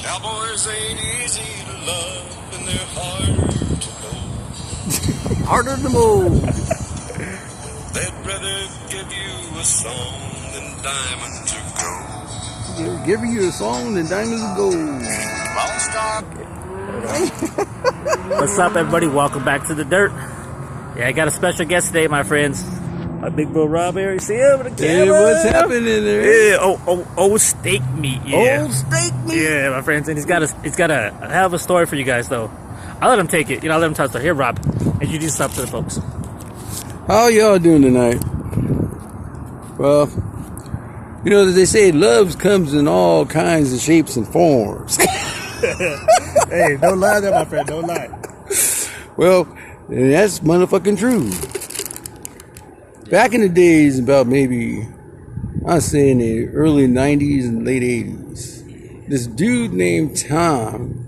Cowboys ain't easy to love and they're hard to know. Harder to move. They'd rather give you a song than diamonds or gold. They'll give you a song than diamonds and gold. Lone Star. What's up, everybody? Welcome back to the dirt. Yeah, I got a special guest today, my friends. My big bro Rob here. See him with the camera. Hey, what's happening there? Yeah, old steak meat. Yeah. Old steak meat. Yeah, my friends, and he's got a hell of a story for you guys, though. I'll let him take it. I'll let him tell the story. Here, Rob, introduce yourself to the folks. How y'all doing tonight? Well, they say love comes in all kinds of shapes and forms. Hey, don't lie there, my friend. Don't lie. Well, that's motherfucking true. Back in the days, about maybe, I'd say in the early 90s and late 80s, this dude named Tom,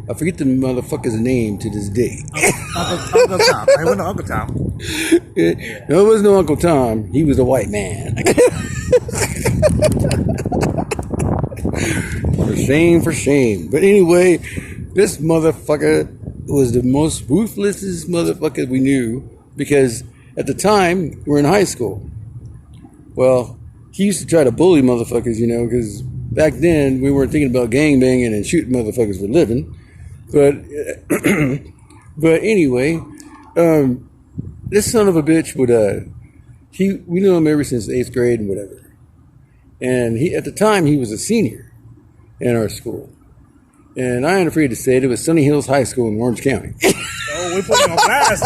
I forget the motherfucker's name to this day. Uncle Tom. I went to Uncle Tom. No, it was no Uncle Tom. He was a white man. For shame. But anyway, this motherfucker was the most ruthlessest motherfucker we knew, because at the time we were in high school. Well, he used to try to bully motherfuckers, because back then we weren't thinking about gangbanging and shooting motherfuckers for a living. But anyway, this son of a bitch would we knew him ever since 8th grade and whatever. And at the time he was a senior in our school. And I ain't afraid to say it was Sunny Hills High School in Orange County. Oh, we put you on blast.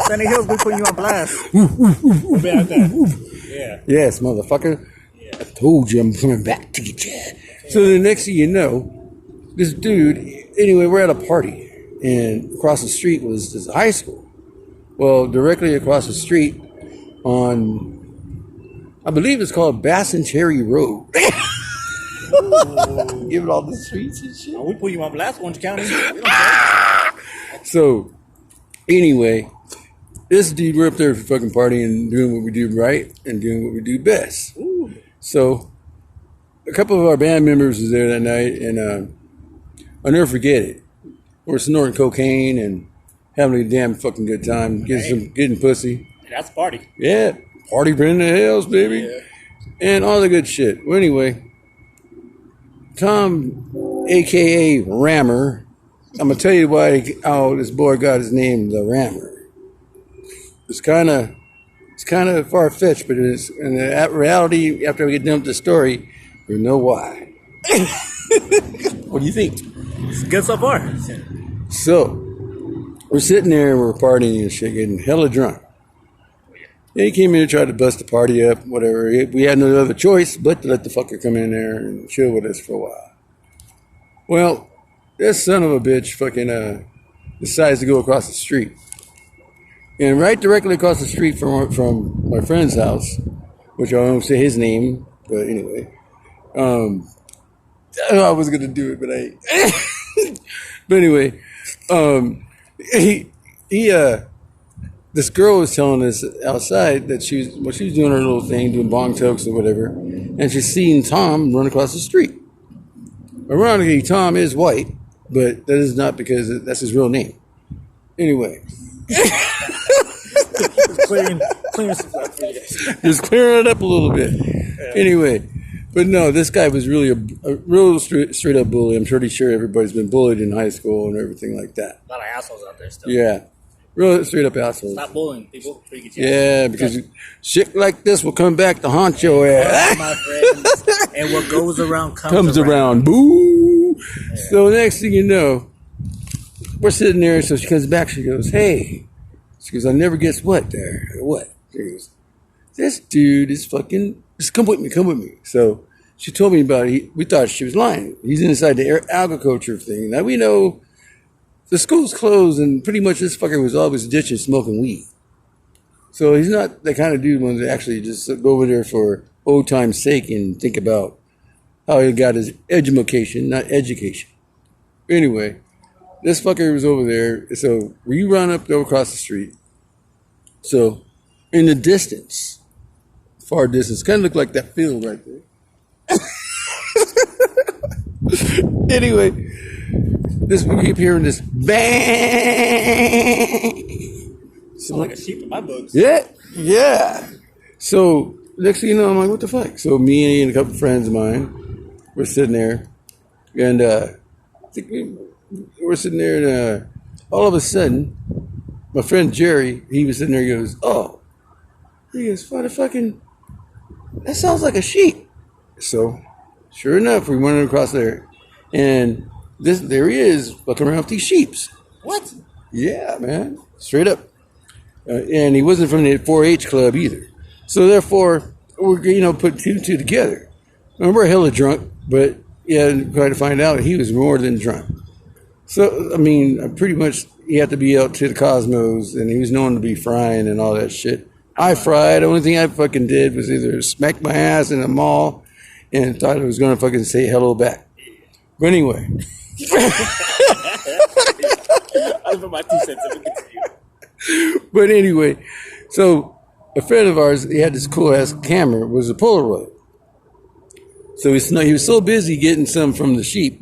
Sunny Hills, we put you on blast. We'll be out there. Yeah. Yes, motherfucker. Yeah. I told you I'm coming back to get you. So the next thing you know, this dude, anyway, we're at a party. And across the street was this high school. Well, directly across the street on, I believe it's called Bass and Cherry Road. Give it all the streets and shit. Oh, we put you on blast, Orange County. We don't care. So, anyway, this dude, we're up there for fucking partying and doing what we do right and doing what we do best. Ooh. So, a couple of our band members was there that night, and I'll never forget it. We're snorting cocaine and having a damn fucking good time, getting pussy. That's a party. Yeah, party in the hills, baby. Yeah. And all the good shit. Well, anyway, Tom, a.k.a. Rammer, I'm going to tell you how this boy got his name, the Rammer. It's kind of far-fetched, but it's, in reality, after we get done with the story, you know why. What do you think? It's good so far. So, we're sitting there and we're partying and shit, getting hella drunk. And he came in and tried to bust the party up, whatever. We had no other choice but to let the fucker come in there and chill with us for a while. Well, this son of a bitch fucking decides to go across the street. And right directly across the street from my friend's house, which I won't say his name, but anyway. I was going to do it, but I ain't. But anyway, this girl was telling us outside that she was doing her little thing, doing bong tokes or whatever, and she's seen Tom run across the street. Ironically, Tom is white, but that is not because that's his real name. Anyway. Just clearing it up a little bit. Yeah. Anyway, but no, this guy was really a real straight up bully. I'm pretty sure everybody's been bullied in high school and everything like that. A lot of assholes out there still. Yeah. Real straight up assholes. Stop bullying people. Yeah, because shit like this will come back to haunt your ass. My friends. And what goes around comes around. Boo! Yeah. So next thing you know, we're sitting there, so she comes back, she goes, hey. She goes, I never guess what there. What? She goes, this dude is fucking, just come with me. So she told me about it. We thought she was lying. He's inside the agriculture thing. Now we know the school's closed and pretty much this fucker was always ditching smoking weed. So he's not the kind of dude who actually just go over there for old time's sake and think about how he got his education, not education. Anyway, this fucker was over there. So we run up go across the street. So in the distance, far distance, kind of looked like that field right there. Anyway, this we keep hearing this bang. So Like a sheep in my books. yeah. So next thing you know, I'm like, what the fuck? So me and a couple friends of mine, we're sitting there, and I think we're sitting there, and all of a sudden, my friend Jerry, he was sitting there. He goes, "Oh," he goes, "What the fucking? That sounds like a sheep." So, sure enough, we went across there, and there he is, fucking around with these sheeps. What? Yeah, man, straight up. And he wasn't from the 4-H club either. So therefore, we're put two and two together. And we're hella drunk, but try to find out he was more than drunk. So I mean, pretty much he had to be out to the cosmos, and he was known to be frying and all that shit. I fried. The only thing I fucking did was either smack my ass in a mall and thought I was gonna fucking say hello back. But anyway. I'll put my 2 cents in and continue. But anyway, so a friend of ours, he had this cool ass camera, it was a Polaroid. So he was so busy getting some from the sheep.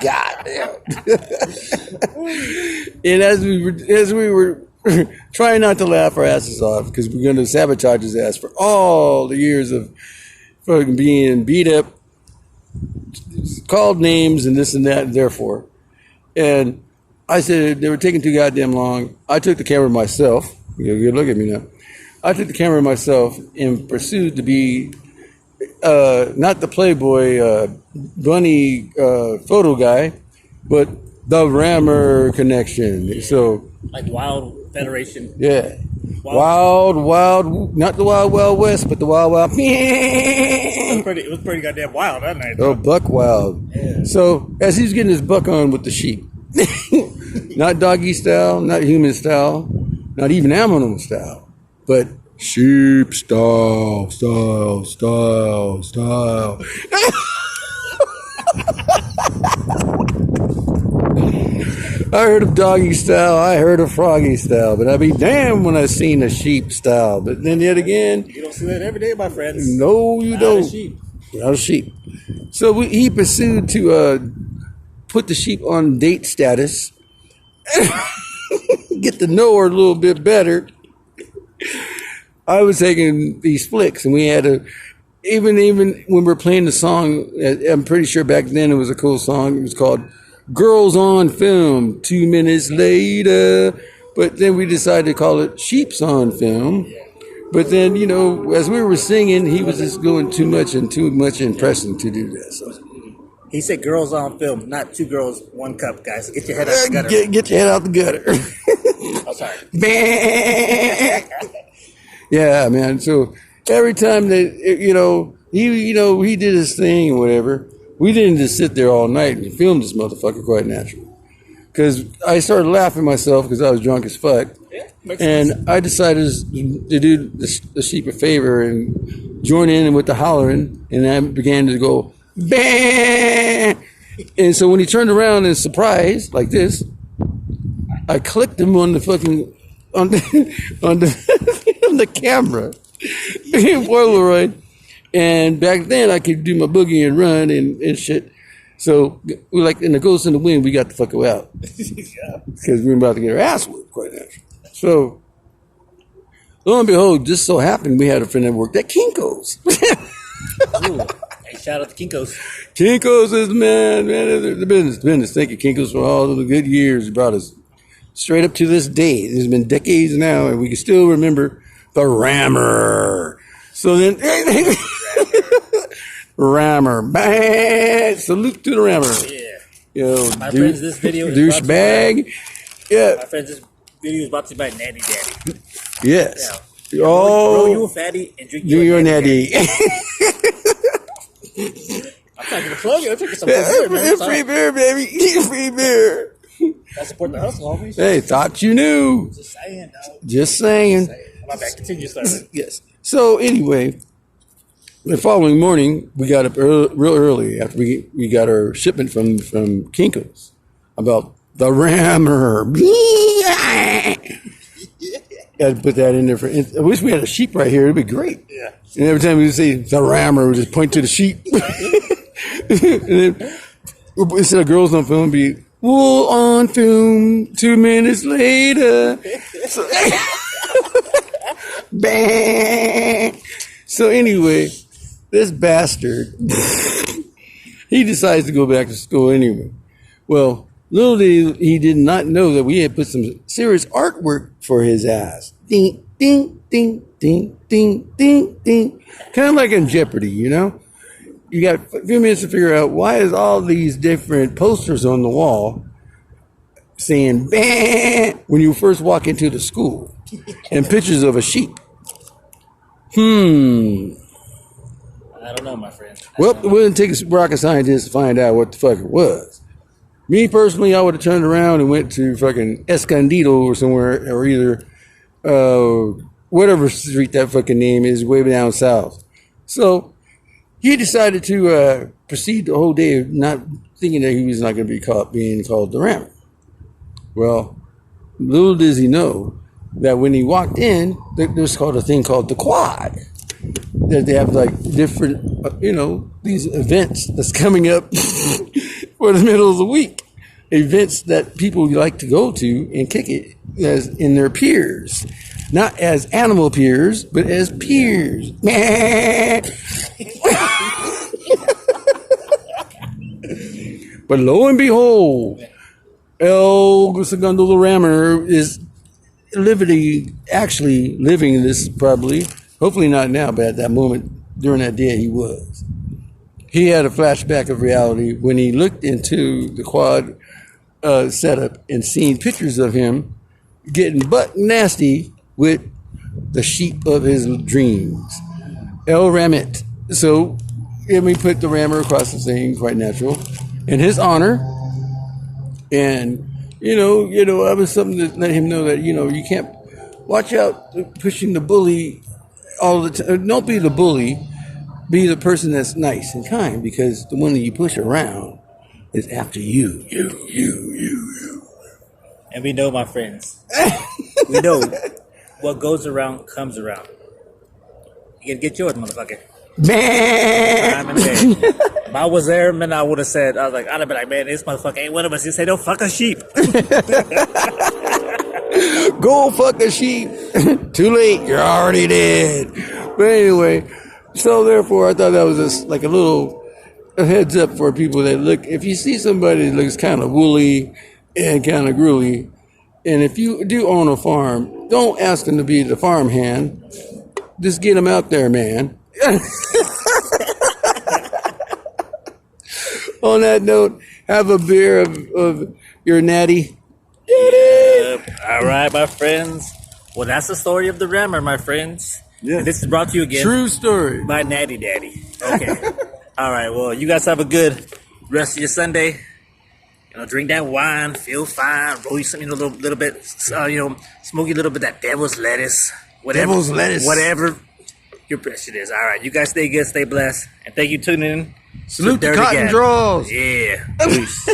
God damn. And as we were trying not to laugh our asses off, because we're going to sabotage his ass for all the years of fucking being beat up, called names and this and that, and therefore. And I said they were taking too goddamn long. I took the camera myself. You look at me now. I took the camera myself and pursued to be not the Playboy bunny photo guy, but the Rammer connection. So Like Wild Federation. yeah, wild, not the Wild West, but the Wild. It was pretty goddamn wild that night. Oh, buck wild. Yeah. So as he's getting his buck on with the sheep, not doggy style, not human style, not even animal style, but sheep style. I heard of doggy style, I heard of froggy style, but I'd be damned when I seen a sheep style. But then yet again, You don't see that every day, my friends. no, you Not don't. a sheep. Not a sheep. So he pursued to put the sheep on date status, get to know her a little bit better. I was taking these flicks, and we had even when we were playing the song, I'm pretty sure back then it was a cool song. It was called Girls on Film, 2 minutes later. But then we decided to call it Sheeps on Film. But then, as we were singing, he was just going too much impression to do that. So. He said girls on film, not 2 girls, 1 cup, guys. Get your head out the gutter. Get your head out the gutter. Oh, sorry. Yeah, man. So every time that he did his thing or whatever, we didn't just sit there all night and film this motherfucker quite natural. Because I started laughing myself because I was drunk as fuck. Yeah, makes And sense. I decided to do the sheep a favor and join in with the hollering, and I began to go bang. And so when he turned around in surprise like this, I clicked him on the fucking on the on the camera in Polaroid. And back then I could do my boogie and run and shit. So we like in the Ghost in the Wind, we got the fuck out because we were about to get our ass whooped quite naturally. So lo and behold, just so happened we had a friend that worked at Kinko's. Ooh. Hey, shout out to Kinko's. Kinko's is man, the business. Thank you, Kinko's, for all of the good years you brought us straight up to this day. There's been decades now, and we can still remember the Rammer. So then, Rammer, bang! Salute to the Rammer. Yeah. My friends, this video is brought to douchebag. Yeah. My friends, this video is brought to you by Natty Daddy. Yes. Yeah. Roll you a fatty and drink Do your natty. I'm not going to plug it. I'm drinking some beer, man. Free beer, baby. Free beer. I support the hustle, homies. Hey, thought you knew. Just saying, dog. Just saying. My back. Continue, sir. Yes. So anyway, the following morning, we got up real early after we got our shipment from Kinko's about the Rammer. Got to put that in there. I wish we had a sheep right here. It'd be great. Yeah. And every time we say the Rammer, we just point to the sheep. And then instead of girls on film, it'd be wool on film. 2 minutes later. So, bang. So anyway, this bastard, he decides to go back to school anyway. Well, little did he did not know that we had put some serious artwork for his ass. Ding, ding, ding, ding, ding, ding, ding. Kind of like in Jeopardy, you know? You got a few minutes to figure out why is all these different posters on the wall saying "bang" when you first walk into the school and pictures of a sheep. I don't know, my friend. Well, it wouldn't take a rocket scientist to find out what the fuck it was. Me personally, I would have turned around and went to fucking Escondido or somewhere, or either whatever street that fucking name is, way down south. So he decided to proceed the whole day not thinking that he was not going to be caught being called the Rammer. Well, little does he know that when he walked in, there's called a thing called the Quad. That they have like different, these events that's coming up for the middle of the week. Events that people like to go to and kick it as in their peers. Not as animal peers, but as peers. But lo and behold, El Segundo the Rammer is actually living this probably. Hopefully not now, but at that moment, during that day, he was. He had a flashback of reality when he looked into the Quad setup and seen pictures of him getting butt nasty with the sheep of his dreams. El Ramit. So, we put the Rammer across the thing, quite natural, in his honor. And, I was something to let him know that, you can't watch out pushing the bully all the time. Don't be the bully. Be the person that's nice and kind, because the one that you push around is after you. You. And we know, my friends, we know what goes around comes around. You gotta get yours, motherfucker. Man. If I was there, man, I would have said, I'd have been like, man, this motherfucker ain't one of us. He said, don't fuck a sheep. Go fuck a sheep. Too late. You're already dead. But anyway, so therefore, I thought that was just like a heads up for people that look. If you see somebody that looks kind of woolly and kind of gruely, and if you do own a farm, don't ask them to be the farm hand. Just get them out there, man. On that note, have a beer of your natty. All right, my friends. Well, that's the story of the Rammer, my friends. Yeah. And this is brought to you again. True story. By Natty Daddy. Okay. All right. Well, you guys have a good rest of your Sunday. Drink that wine, feel fine, roll you something a little bit, smoke you a little bit of that devil's lettuce. Whatever your pressure is. All right. You guys stay good, stay blessed. And thank you for tuning in. Salute the cotton draws. Yeah. Peace.